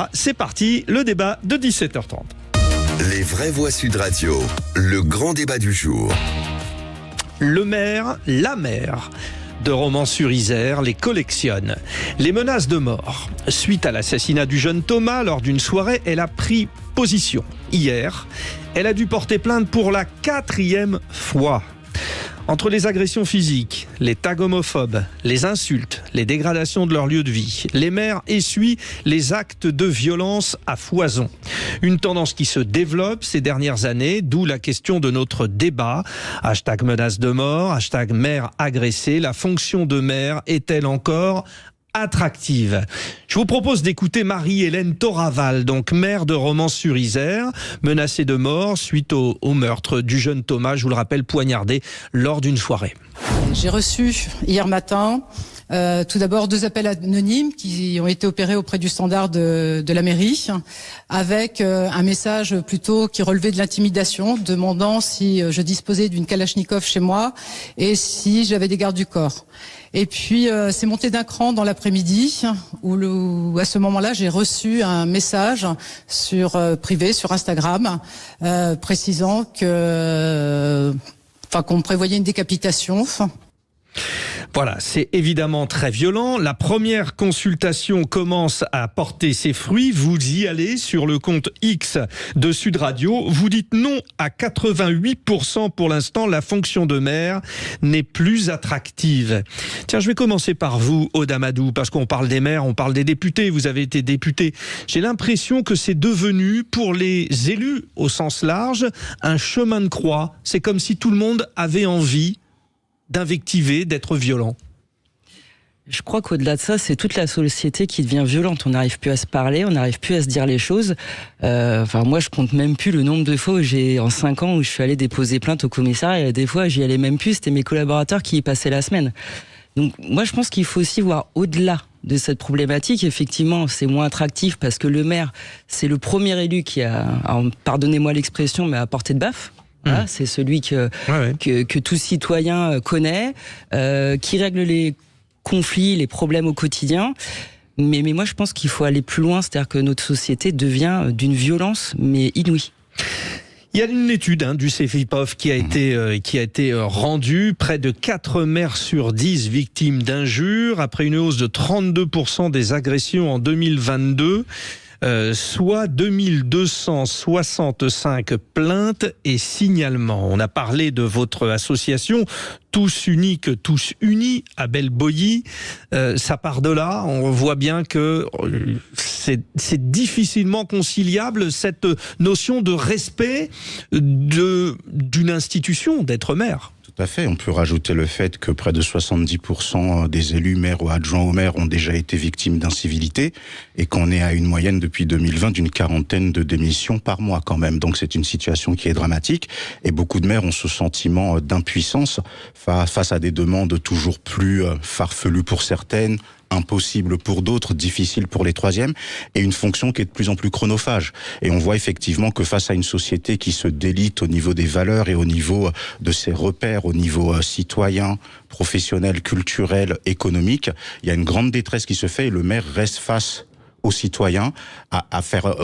Ah, c'est parti, le débat de 17h30. Les vraies voix Sud Radio, le grand débat du jour. Le maire, la mère de Romans-sur-Isère les collectionne. Les menaces de mort. Suite à l'assassinat du jeune Thomas, lors d'une soirée, elle a pris position. Hier, elle a dû porter plainte pour la 4e fois. Entre les agressions physiques, les tags homophobes, les insultes, les dégradations de leur lieu de vie, les maires essuient les actes de violence à foison. Une tendance qui se développe ces dernières années, d'où la question de notre débat. Hashtag menace de mort, hashtag maire agressé. La fonction de maire est-elle encore attractive? Je vous propose d'écouter Marie-Hélène Toraval, donc maire de Romans-sur-Isère, menacée de mort suite au meurtre du jeune Thomas, je vous le rappelle, poignardé lors d'une soirée. J'ai reçu hier matin tout d'abord 2 appels anonymes qui ont été opérés auprès du standard de la mairie, avec un message plutôt qui relevait de l'intimidation, demandant si je disposais d'une Kalachnikov chez moi et si j'avais des gardes du corps. Et puis c'est monté d'un cran dans l'après-midi où à ce moment-là j'ai reçu un message privé sur Instagram précisant qu'on prévoyait une décapitation. Voilà, c'est évidemment très violent. La première consultation commence à porter ses fruits. Vous y allez sur le compte X de Sud Radio. Vous dites non à 88% pour l'instant. La fonction de maire n'est plus attractive. Tiens, je vais commencer par vous, Aude Amadou, parce qu'on parle des maires, on parle des députés. Vous avez été député. J'ai l'impression que c'est devenu, pour les élus au sens large, un chemin de croix. C'est comme si tout le monde avait envie d'invectiver, d'être violent. Je crois qu'au-delà de ça, c'est toute la société qui devient violente. On n'arrive plus à se parler, on n'arrive plus à se dire les choses. Moi, je compte même plus le nombre de fois où en 5 ans, où je suis allé déposer plainte au commissariat. Et des fois, j'y allais même plus. C'était mes collaborateurs qui y passaient la semaine. Donc, moi, je pense qu'il faut aussi voir au-delà de cette problématique. Effectivement, c'est moins attractif parce que le maire, c'est le premier élu qui a, pardonnez-moi l'expression, mais à portée de baffe. Voilà, c'est celui que tout citoyen connaît, qui règle les conflits, les problèmes au quotidien. Mais moi, je pense qu'il faut aller plus loin, c'est-à-dire que notre société devient d'une violence, mais inouïe. Il y a une étude du Cefipof qui a été rendue. Près de 4 maires sur 10 victimes d'injures, après une hausse de 32% des agressions en 2022. Soit 2265 plaintes et signalements. On a parlé de votre association, Tous Uniques, Tous Unis, à Belle-Boilly. Ça part de là. On voit bien que c'est difficilement conciliable, cette notion de respect d'une institution, d'être maire. Tout à fait. On peut rajouter le fait que près de 70% des élus maires ou adjoints au maire ont déjà été victimes d'incivilité et qu'on est à une moyenne depuis 2020 d'une 40aine de démissions par mois quand même. Donc c'est une situation qui est dramatique et beaucoup de maires ont ce sentiment d'impuissance face à des demandes toujours plus farfelues pour certaines, impossible pour d'autres, difficile pour les troisièmes, et une fonction qui est de plus en plus chronophage. Et on voit effectivement que face à une société qui se délite au niveau des valeurs et au niveau de ses repères, au niveau citoyen, professionnel, culturel, économique, il y a une grande détresse qui se fait et le maire reste face aux citoyens à faire,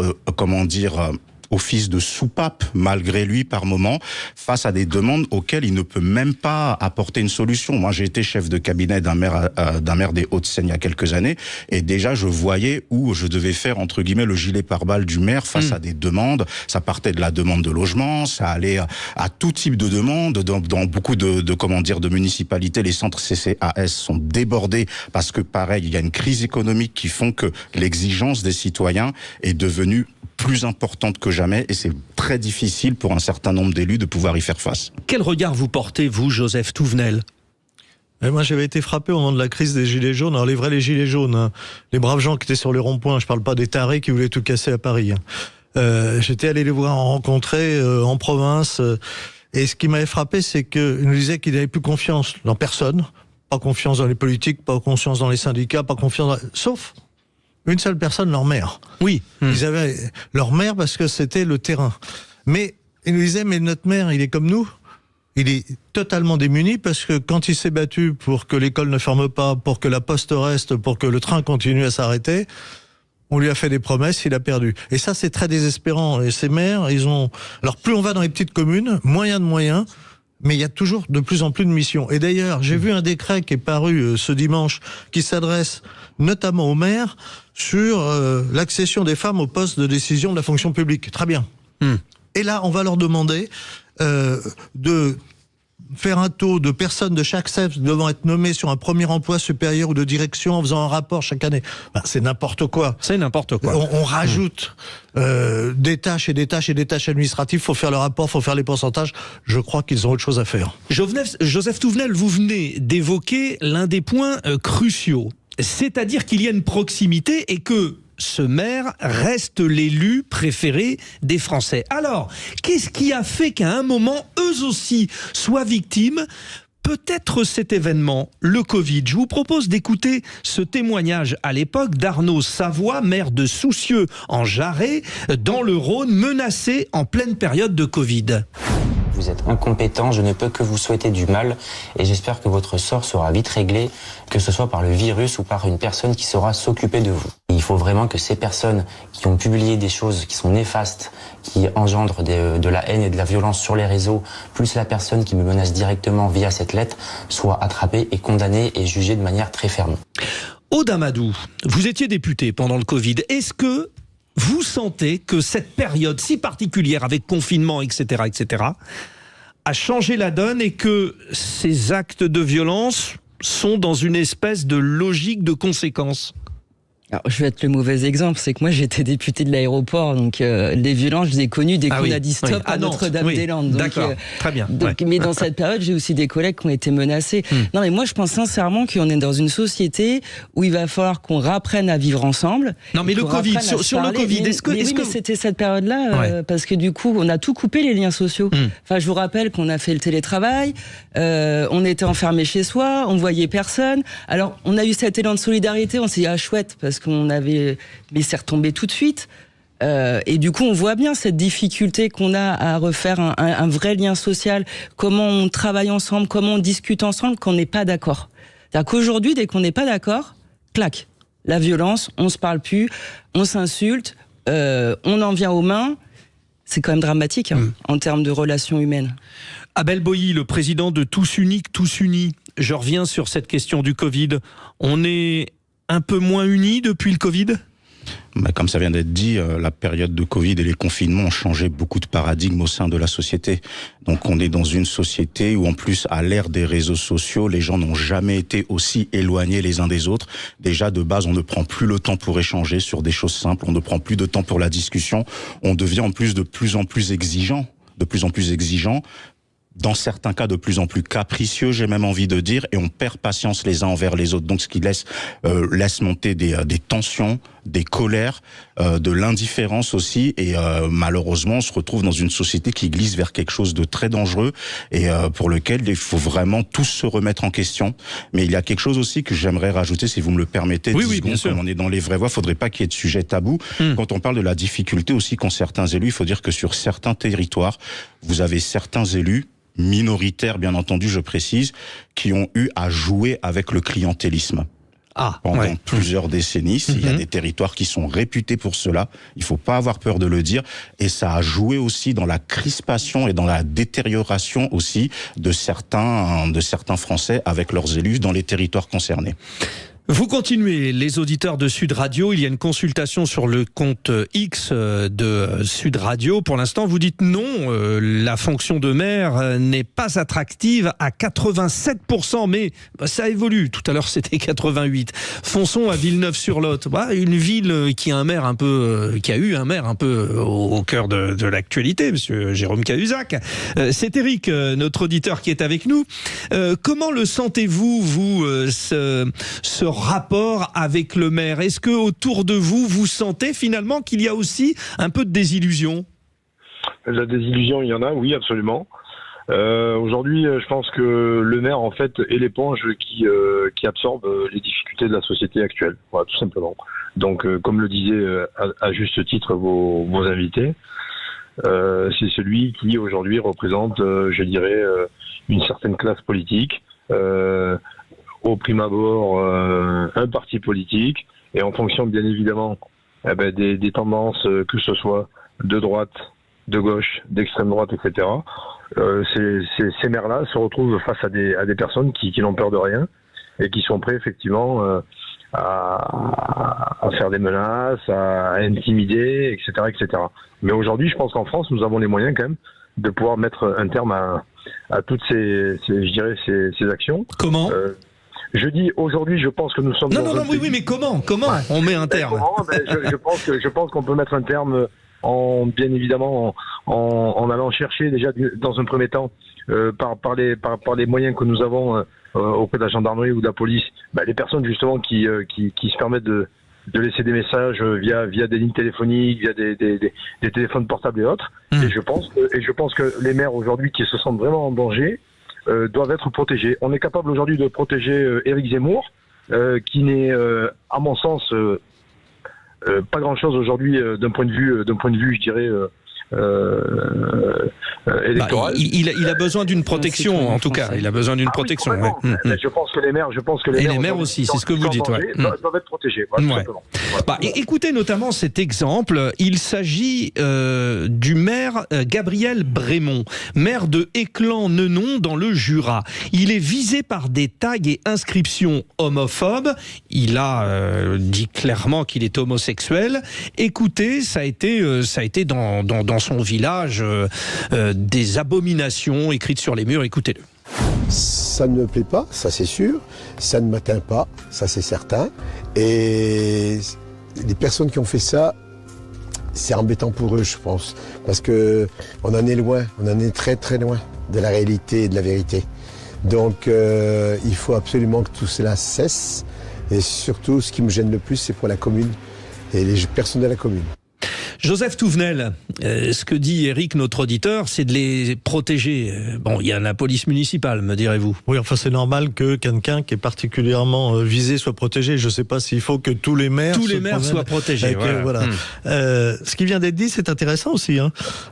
office de soupape, malgré lui, par moment, face à des demandes auxquelles il ne peut même pas apporter une solution. Moi, j'ai été chef de cabinet d'un maire des Hauts-de-Seine il y a quelques années, et déjà, je voyais où je devais faire, entre guillemets, le gilet pare-balles du maire face à des demandes. Ça partait de la demande de logement, ça allait à tout type de demandes. Dans beaucoup de municipalités, les centres CCAS sont débordés parce que, pareil, il y a une crise économique qui font que l'exigence des citoyens est devenue plus importante que jamais et c'est très difficile pour un certain nombre d'élus de pouvoir y faire face. Quel regard vous portez, vous, Joseph Touvenel ? Moi, j'avais été frappé au moment de la crise des Gilets jaunes. Alors, les Gilets jaunes, hein, les braves gens qui étaient sur les ronds-points, je parle pas des tarés qui voulaient tout casser à Paris. J'étais allé les voir en rencontrer en province. Et ce qui m'avait frappé, c'est qu'ils nous disaient qu'ils n'avaient plus confiance dans personne. Pas confiance dans les politiques, pas confiance dans les syndicats, pas confiance sauf une seule personne, leur maire. Oui. Ils avaient leur maire parce que c'était le terrain. Mais ils nous disaient, mais notre maire, il est comme nous. Il est totalement démuni parce que quand il s'est battu pour que l'école ne ferme pas, pour que la poste reste, pour que le train continue à s'arrêter, On lui a fait des promesses, il a perdu. Et ça, c'est très désespérant. Et ces maires, ils ont... Alors, plus on va dans les petites communes, moins il y a de moyens, mais il y a toujours de plus en plus de missions. Et d'ailleurs, j'ai vu un décret qui est paru ce dimanche, qui s'adresse notamment aux maires, sur l'accession des femmes au poste de décision de la fonction publique. Très bien. Et là, on va leur demander de faire un taux de personnes de chaque sexe devant être nommées sur un premier emploi supérieur ou de direction en faisant un rapport chaque année. Ben, c'est n'importe quoi. C'est n'importe quoi. On rajoute des tâches et des tâches et des tâches administratives. Faut faire le rapport, faut faire les pourcentages. Je crois qu'ils ont autre chose à faire. Joseph Touvenel, vous venez d'évoquer l'un des points cruciaux. C'est-à-dire qu'il y a une proximité et que ce maire reste l'élu préféré des Français. Alors, qu'est-ce qui a fait qu'à un moment, eux aussi soient victimes ? Peut-être cet événement, le Covid. Je vous propose d'écouter ce témoignage à l'époque d'Arnaud Savoie, maire de Soucieux en Jarret, dans le Rhône, menacé en pleine période de Covid. Vous êtes incompétent, je ne peux que vous souhaiter du mal et j'espère que votre sort sera vite réglé, que ce soit par le virus ou par une personne qui saura s'occuper de vous. Il faut vraiment que ces personnes qui ont publié des choses qui sont néfastes, qui engendrent de la haine et de la violence sur les réseaux, plus la personne qui me menace directement via cette lettre, soient attrapées et condamnées et jugées de manière très ferme. Aude Amadou, vous étiez député pendant le Covid. Est-ce que vous sentez que cette période si particulière avec confinement, etc., a changé la donne et que ces actes de violence sont dans une espèce de logique de conséquence ? Alors, je vais être le mauvais exemple, c'est que moi j'étais député de l'aéroport, donc les violences je les ai connues dès qu'on a dit stop à Notre-Dame-des-Landes. D'accord, très bien. Mais dans cette période, j'ai aussi des collègues qui ont été menacés. Non, mais moi je pense sincèrement qu'on est dans une société où il va falloir qu'on réapprenne à vivre ensemble. Non, mais le Covid, sur le Covid, est-ce que... Mais c'était cette période-là, parce que du coup, on a tout coupé les liens sociaux. Enfin, je vous rappelle qu'on a fait le télétravail, on était enfermés chez soi, on voyait personne. Alors, on a eu cet élan de solidarité, on s'est dit, ah chouette, parce qu'on avait... Mais c'est retombé tout de suite. Et du coup, on voit bien cette difficulté qu'on a à refaire un vrai lien social, comment on travaille ensemble, comment on discute ensemble, qu'on n'est pas d'accord. C'est-à-dire qu'aujourd'hui, dès qu'on n'est pas d'accord, clac, la violence, on se parle plus, on s'insulte, on en vient aux mains. C'est quand même dramatique en termes de relations humaines. Abel Boilly, le président de Tous Uniques, Tous Unis. Je reviens sur cette question du Covid. On est un peu moins unis depuis le Covid ? Comme ça vient d'être dit, la période de Covid et les confinements ont changé beaucoup de paradigmes au sein de la société. Donc on est dans une société où en plus, à l'ère des réseaux sociaux, les gens n'ont jamais été aussi éloignés les uns des autres. Déjà de base, on ne prend plus le temps pour échanger sur des choses simples, on ne prend plus de temps pour la discussion. On devient en plus de plus en plus exigeant, dans certains cas de plus en plus capricieux, j'ai même envie de dire, et on perd patience les uns envers les autres. Donc ce qui laisse monter des tensions, des colères, de l'indifférence aussi, et malheureusement on se retrouve dans une société qui glisse vers quelque chose de très dangereux et pour lequel il faut vraiment tous se remettre en question. Mais il y a quelque chose aussi que j'aimerais rajouter, si vous me le permettez, 10 secondes, bien sûr. Comme on est dans les vraies voix, faudrait pas qu'il y ait de sujet tabou. Quand on parle de la difficulté aussi qu'ont certains élus, il faut dire que sur certains territoires, vous avez certains élus minoritaires, bien entendu, je précise, qui ont eu à jouer avec le clientélisme. Pendant plusieurs décennies. Il y a des territoires qui sont réputés pour cela. Il faut pas avoir peur de le dire. Et ça a joué aussi dans la crispation et dans la détérioration aussi de certains Français avec leurs élus dans les territoires concernés. Vous continuez, les auditeurs de Sud Radio. Il y a une consultation sur le compte X de Sud Radio. Pour l'instant, vous dites non, la fonction de maire n'est pas attractive à 87%, mais ça évolue. Tout à l'heure, c'était 88. Fonçons à Villeneuve-sur-Lot, une ville qui a un maire un peu, qui a eu un maire un peu au cœur de l'actualité, monsieur Jérôme Cahuzac. C'est Eric, notre auditeur, qui est avec nous. Comment le sentez-vous, vous, ce rapport avec le maire? Est-ce que autour de vous, vous sentez finalement qu'il y a aussi un peu de désillusion? La désillusion, il y en a, oui, absolument. Aujourd'hui, je pense que le maire, en fait, est l'éponge qui absorbe les difficultés de la société actuelle, voilà, tout simplement. Donc, comme le disaient à juste titre vos invités, c'est celui qui aujourd'hui représente, je dirais, une certaine classe politique. Au prime abord, un parti politique, et en fonction, bien évidemment, des tendances, que ce soit de droite, de gauche, d'extrême droite, etc. Ces maires-là se retrouvent face à des personnes qui n'ont peur de rien et qui sont prêts effectivement à faire des menaces, à intimider, etc., etc. Mais aujourd'hui, je pense qu'en France, nous avons les moyens quand même de pouvoir mettre un terme à toutes ces actions. Comment je dis aujourd'hui, je pense que nous sommes. Non, oui, mais comment on met un terme? Je pense qu'on peut mettre un terme bien évidemment en allant chercher déjà dans un premier temps par les moyens que nous avons auprès de la gendarmerie ou de la police, les personnes justement qui se permettent de laisser des messages via des lignes téléphoniques, via des téléphones portables et autres. Et je pense que les maires aujourd'hui qui se sentent vraiment en danger doivent être protégés. On est capable aujourd'hui de protéger Éric Zemmour, qui n'est, à mon sens, pas grand-chose aujourd'hui d'un point de vue, je dirais, électoral. Il a besoin d'une protection, en tout cas. Il a besoin d'une protection. Je pense que les maires, et les maires aussi, c'est ce que vous dites. Doivent être protégés. Voilà. Écoutez notamment cet exemple. Il s'agit du maire Gabriel Brémond, maire de Éclans-Nenon dans le Jura. Il est visé par des tags et inscriptions homophobes. Il a dit clairement qu'il est homosexuel. Écoutez, ça a été dans son village des abominations écrites sur les murs. Écoutez-le. Ça ne me plaît pas, ça c'est sûr. Ça ne m'atteint pas, ça c'est certain. Et les personnes qui ont fait ça, c'est embêtant pour eux, je pense. Parce que on en est loin, on en est très très loin de la réalité et de la vérité. Donc il faut absolument que tout cela cesse. Et surtout, ce qui me gêne le plus, c'est pour la commune et les personnes de la commune. Joseph Touvenel, ce que dit Eric, notre auditeur, c'est de les protéger. Bon, il y a la police municipale, me direz-vous. Oui, enfin c'est normal que quelqu'un qui est particulièrement visé soit protégé. Je ne sais pas s'il faut que tous les maires soient protégés. Voilà. Ce qui vient d'être dit, c'est intéressant aussi.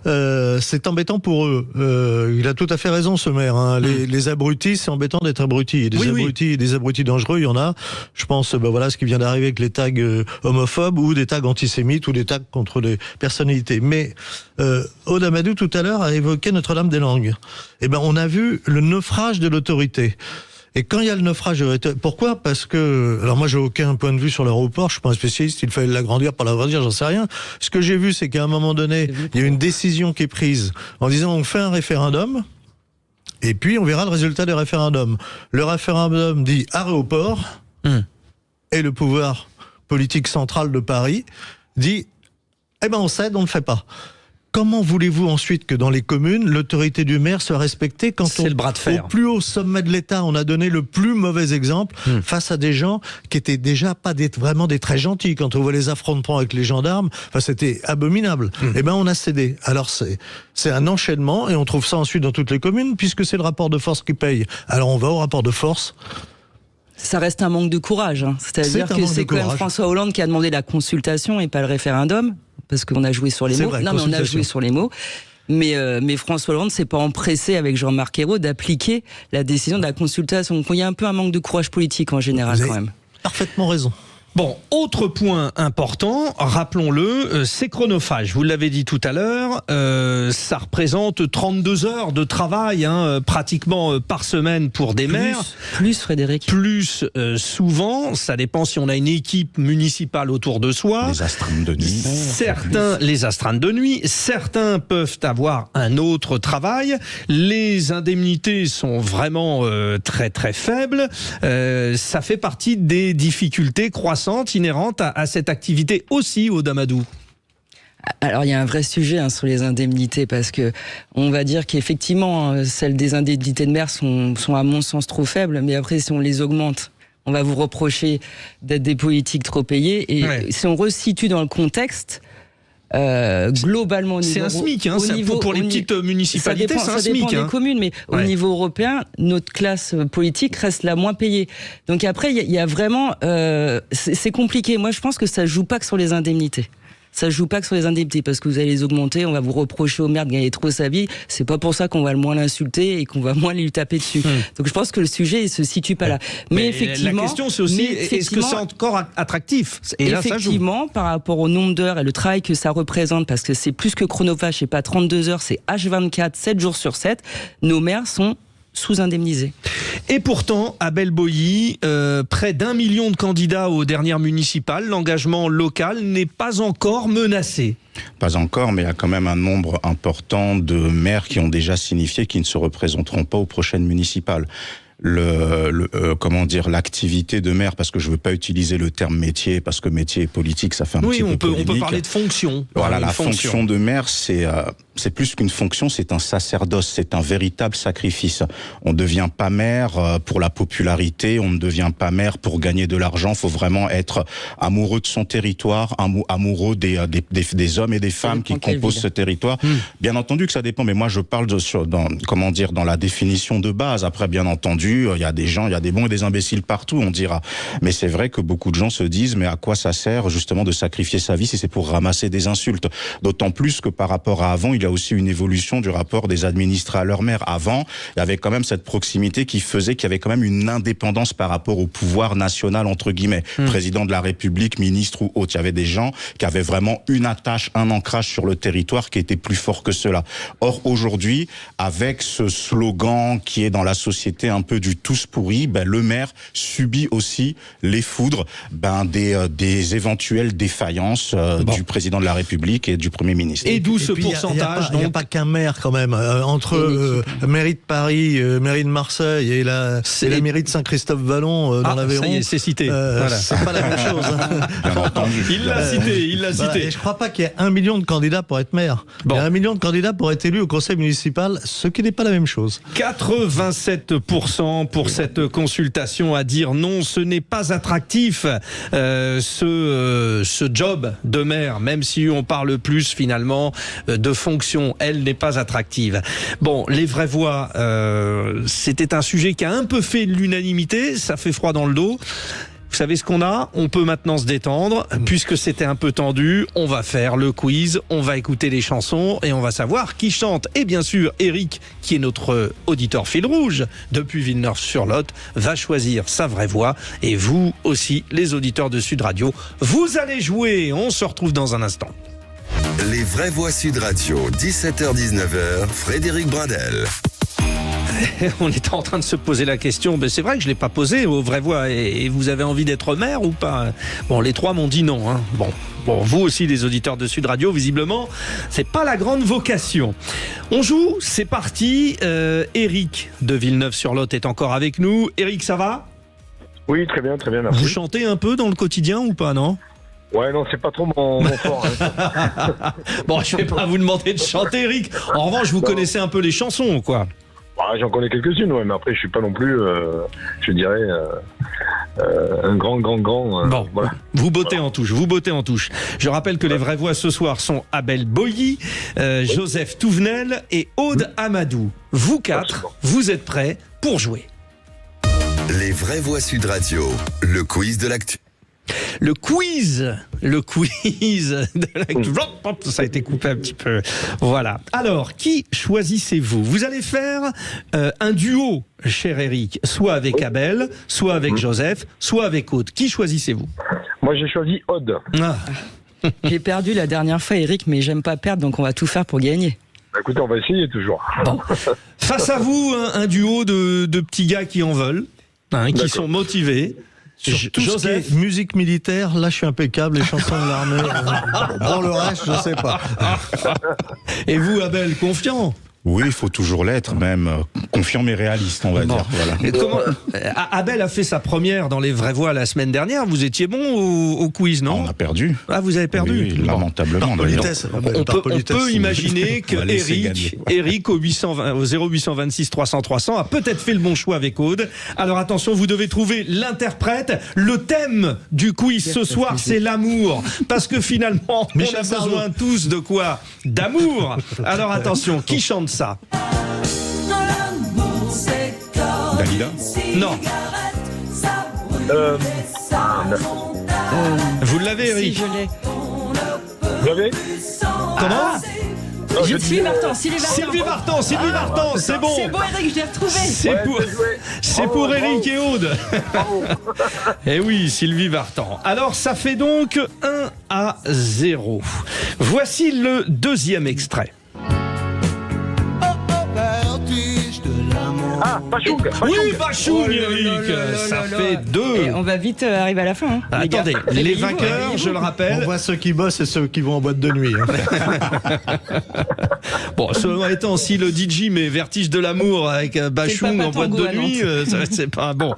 C'est embêtant pour eux. Il a tout à fait raison, ce maire. Les abrutis, c'est embêtant d'être abrutis. Des abrutis dangereux, il y en a. Je pense, ce qui vient d'arriver avec les tags homophobes ou des tags antisémites ou des tags contre des personnalités. Mais Aude Amadou tout à l'heure a évoqué Notre-Dame-des-Landes. On a vu le naufrage de l'autorité. Et quand il y a le naufrage de l'autorité, pourquoi ? Parce que, alors moi j'ai aucun point de vue sur l'aéroport, je suis pas un spécialiste, il fallait l'agrandir, pas l'agrandir, j'en sais rien. Ce que j'ai vu, c'est qu'à un moment donné, il y a une décision qui est prise en disant on fait un référendum, et puis on verra le résultat du référendum. Le référendum dit aéroport, et le pouvoir politique central de Paris dit on cède, on ne le fait pas. Comment voulez-vous ensuite que dans les communes, l'autorité du maire soit respectée quand c'est le bras de fer. Au plus haut sommet de l'État, on a donné le plus mauvais exemple face à des gens qui étaient déjà pas vraiment des très gentils. Quand on voit les affrontements avec les gendarmes, c'était abominable. On a cédé. Alors c'est un enchaînement et on trouve ça ensuite dans toutes les communes puisque c'est le rapport de force qui paye. Alors on va au rapport de force. Ça reste un manque de courage. C'est-à-dire que c'est quand même François Hollande qui a demandé la consultation et pas le référendum, parce qu'on a joué sur les mots. Vrai, non, mais on a joué sur les mots. Mais François Hollande s'est pas empressé avec Jean-Marc Ayrault d'appliquer la décision de la consultation. Donc il y a un peu un manque de courage politique en général quand même. Parfaitement raison. Bon, autre point important, rappelons-le, c'est chronophage. Vous l'avez dit tout à l'heure, ça représente 32 heures de travail, pratiquement par semaine pour des maires. Plus, Frédéric. Plus souvent, ça dépend si on a une équipe municipale autour de soi. Les astreintes de nuit. Les astreintes de nuit. Certains peuvent avoir un autre travail. Les indemnités sont vraiment très très faibles. Ça fait partie des difficultés croissantes inhérente à cette activité aussi, Aude Amadou. Alors il y a un vrai sujet sur les indemnités parce que on va dire qu'effectivement celles des indemnités de maire sont à mon sens trop faibles, mais après si on les augmente, on va vous reprocher d'être des politiques trop payés et si on resitue dans le contexte. Globalement, c'est un SMIC, pour les petites municipalités, c'est un SMIC. Ça dépend des communes, mais au niveau européen, notre classe politique reste la moins payée. Donc après, il y a vraiment, c'est compliqué. Moi, je pense que ça joue pas que sur les indemnités. ça se joue pas que sur les indemnités, parce que vous allez les augmenter, on va vous reprocher au maire de gagner trop sa vie. C'est pas pour ça qu'on va le moins l'insulter et qu'on va moins lui taper dessus. Donc je pense que le sujet, il se situe pas là. Mais effectivement. La question, c'est aussi, est-ce que c'est encore attractif? Et là, effectivement, par rapport au nombre d'heures et le travail que ça représente, parce que c'est plus que chronophage, c'est pas 32 heures, c'est H24, 7 jours sur 7, nos maires sont sous-indemnisés. Et pourtant, Abel Boilly, près d'1 million de candidats aux dernières municipales, l'engagement local n'est pas encore menacé. Pas encore, mais il y a quand même un nombre important de maires qui ont déjà signifié qu'ils ne se représenteront pas aux prochaines municipales. L'activité de maire, parce que je veux pas utiliser le terme métier, parce que métier et politique, ça fait un petit peu polémique. On peut parler de fonction. Voilà, la fonction de maire, c'est plus qu'une fonction, c'est un sacerdoce, c'est un véritable sacrifice. On ne devient pas maire pour la popularité, on ne devient pas maire pour gagner de l'argent. Il faut vraiment être amoureux de son territoire, amoureux des hommes et des femmes qui composent ce territoire. Bien entendu que ça dépend, mais moi je parle dans la définition de base. Après, bien entendu, il y a des gens, il y a des bons et des imbéciles partout, on dira. Mais c'est vrai que beaucoup de gens se disent, mais à quoi ça sert justement de sacrifier sa vie si c'est pour ramasser des insultes? D'autant plus que par rapport à avant, il y a aussi une évolution du rapport des administrés à leur maire. Avant, il y avait quand même cette proximité qui faisait qu'il y avait quand même une indépendance par rapport au pouvoir national, entre guillemets. Président de la République, ministre ou autre. Il y avait des gens qui avaient vraiment une attache, un ancrage sur le territoire qui était plus fort que cela. Or, aujourd'hui, avec ce slogan qui est dans la société un peu du tous pourris, le maire subit aussi les foudres des éventuelles défaillances du président de la République et du Premier ministre. Et d'où ce pourcentage? Il n'y a pas qu'un maire quand même. Entre mairie de Paris, mairie de Marseille et la mairie de Saint-Christophe-Vallon dans l'Aveyron. Ça y est, c'est cité. Voilà. C'est pas la même chose. Bien entendu. Il l'a cité. Et je ne crois pas qu'il y ait 1 million de candidats pour être maire. Il y a 1 million de candidats pour être élu au conseil municipal, ce qui n'est pas la même chose. 87% pour cette consultation à dire non, ce n'est pas attractif ce job de maire, même si on parle plus finalement de fonction, elle n'est pas attractive. Bon, les vraies voix, c'était un sujet qui a un peu fait l'unanimité, ça fait froid dans le dos. Vous savez ce qu'on a? On peut maintenant se détendre, puisque c'était un peu tendu. On va faire le quiz, on va écouter les chansons et on va savoir qui chante. Et bien sûr, Eric, qui est notre auditeur fil rouge depuis Villeneuve-sur-Lot, va choisir sa vraie voix. Et vous aussi, les auditeurs de Sud Radio, vous allez jouer. On se retrouve dans un instant. Les vraies voix Sud Radio, 17h-19h, Frédéric Brindel. On était en train de se poser la question, mais c'est vrai que je ne l'ai pas posée aux vraies voix. Et vous avez envie d'être maire ou pas? Bon, les trois m'ont dit non. Bon, vous aussi, les auditeurs de Sud Radio, visiblement, c'est pas la grande vocation. On joue, c'est parti. Eric de Villeneuve-sur-Lot est encore avec nous. Eric, ça va? Oui, très bien, merci. Vous chantez un peu dans le quotidien ou pas, non? Ouais, non, c'est pas trop mon fort. Bon, je vais pas vous demander de chanter, Eric. En revanche, vous connaissez un peu les chansons, quoi. J'en connais quelques-unes, ouais, mais après, je suis pas non plus, je dirais, un grand. Bon, voilà. Vous bottez en touche. Je rappelle que les vraies voix ce soir sont Abel Boilly, Joseph Touvenel et Aude Amadou. Vous quatre, vous êtes prêts pour jouer. Les vraies voix Sud Radio, le quiz de l'actu. Le quiz de l'actu. Ça a été coupé un petit peu. Voilà. Alors, qui choisissez-vous? Vous allez faire un duo, cher Eric, soit avec Abel, soit avec Joseph, soit avec Aude. Qui choisissez-vous? Moi, j'ai choisi Aude. J'ai perdu la dernière fois, Eric, mais j'aime pas perdre, donc on va tout faire pour gagner. Écoutez, on va essayer toujours. Bon. Face à vous, un duo de petits gars qui en veulent, qui sont motivés. Sur tout Joseph, ce qui est musique militaire, là je suis impeccable, les chansons de l'armée. Bon, le reste, je sais pas. Et vous, Abel, confiant? Oui, il faut toujours l'être, même confiant mais réaliste, on va dire. Voilà. Abel a fait sa première dans les vraies voix la semaine dernière. Vous étiez bon au quiz, non? On a perdu. Ah, vous avez perdu? Oui, lamentablement. On peut imaginer que Eric au 0826 300 300 a peut-être fait le bon choix avec Aude. Alors attention, vous devez trouver l'interprète. Le thème du quiz ce soir, c'est l'amour. Parce que finalement, on a besoin tous de quoi? D'amour. Alors attention, qui chante ça? Dalida? Non. Vous l'avez, Eric? Si, je l'ai. Vous avez Comment Sylvie Vartan, Sylvie Vartan, c'est bon. C'est bon, Eric, je l'ai retrouvé. C'est pour Eric et Aude. Eh oui, Sylvie Vartan. Alors, ça fait donc 1-0. Voici le deuxième extrait. Ah, Bachoum. Oui, Bachoum, Eric. Ça fait 2. Et on va vite arriver à la fin. Hein, les Attendez, gars. les Réveillez-vous, vainqueurs, réveillez-vous. je le rappelle. On voit ceux qui bossent et ceux qui vont en boîte de nuit. Bon, selon étant, si le DJ met Vertige de l'amour avec Bachoum Papa en boîte Tango de à nuit, c'est pas bon.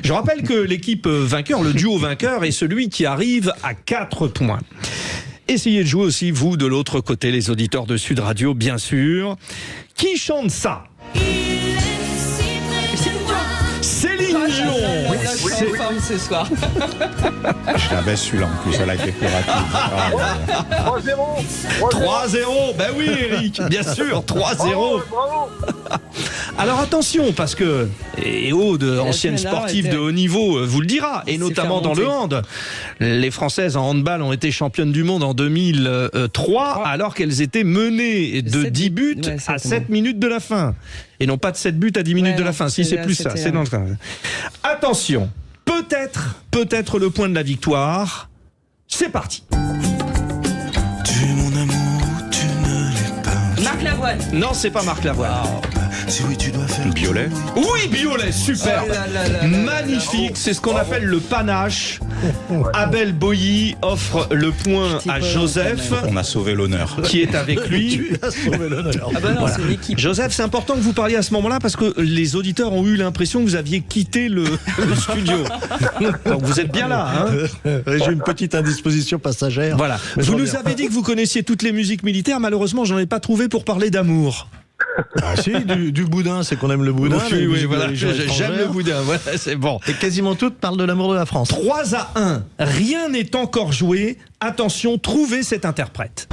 Je rappelle que l'équipe vainqueur, le duo vainqueur, est celui qui arrive à 4 points. Essayez de jouer aussi, vous, de l'autre côté, les auditeurs de Sud Radio, bien sûr. Qui chante ça ? Céline Dion. Je suis en forme ce soir. Je l'avais celui-là en plus, elle a été plus rapide. 3-0. Ben oui, Eric, bien sûr, 3-0. Alors attention, parce que Aude, ancienne sportive de haut niveau, vous le dira, et notamment dans le hand. Les Françaises en handball ont été championnes du monde en 2003, alors qu'elles étaient menées de 10 buts à 7 minutes de la fin. Et non pas de 7 buts à 10 minutes de la fin. Si, c'est plus ça. C'est dans le train. Attention, peut-être le point de la victoire. C'est parti. Tu es mon amour, tu ne l'es pas. Marc Lavoine. Non, c'est pas Marc Lavoine. Si oui, tu dois faire Biolay. Oui, Biolay, super. Magnifique, c'est ce qu'on appelle le panache. Abel Boilly offre le point à Joseph, On a sauvé l'honneur. qui est avec lui. Tu as sauvé l'honneur. Ah bah non, c'est l'équipe. Joseph, c'est important que vous parliez à ce moment-là parce que les auditeurs ont eu l'impression que vous aviez quitté le studio. Donc vous êtes bien là, hein. J'ai une petite indisposition passagère. Voilà. Mais Vous je nous reviens. avez dit que vous connaissiez toutes les musiques militaires. Malheureusement, j'en ai pas trouvé pour parler d'amour. Ah si, du boudin, c'est qu'on aime le boudin. Oui, les musiques de voilà. religion J'aime étrangère. le boudin. Voilà, c'est bon. Et quasiment toutes parlent de l'amour de la France. 3-1. Rien n'est encore joué. Attention, trouvez cet interprète.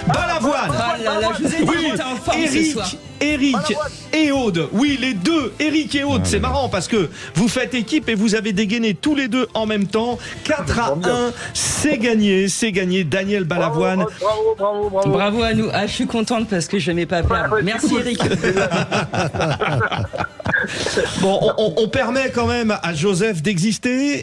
Balavoine. Oh là là, je vous ai dit, Oui, j'étais en forme ce soir. Eric et Aude. Oui, les deux, Eric et Aude. C'est marrant parce que vous faites équipe et vous avez dégainé tous les deux en même temps. 4-1, c'est gagné. Daniel Balavoine. Bravo. Bravo à nous. Ah, je suis contente parce que je n'aimais pas perdre. Merci Eric. Bon, on permet quand même à Joseph d'exister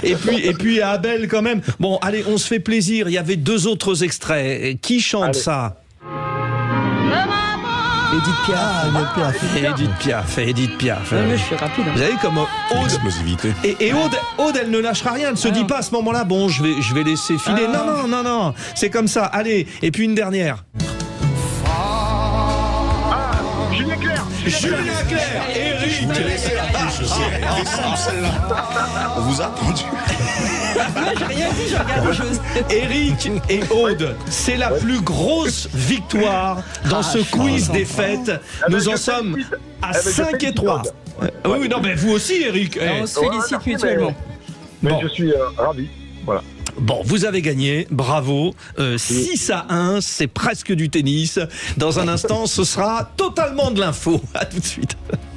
et puis à Abel quand même. Bon, allez, on se fait plaisir. Il y avait 2 autres extraits. Qui chante ça ? Edith Piaf. Edith Piaf. Ouais, mais je suis rapide. Hein. Vous savez comme Aude, L'explosivité. et Aude, elle ne lâchera rien. Elle se dit pas à ce moment-là, bon, je vais laisser filer. Non. C'est comme ça. Allez, et puis une dernière. Julien Clerc. Eric. On vous a attendu. Moi, j'ai rien dit, je regarde les choses. Eric et Aude, c'est la plus grosse victoire dans ce quiz des fêtes. Nous en sommes à 5-3. Oui, non, mais vous aussi, Eric. On se félicite mutuellement. Mais Bon. je suis ravi. Voilà. Bon, vous avez gagné, bravo. 6-1, c'est presque du tennis. Dans un instant, ce sera totalement de l'info. À tout de suite.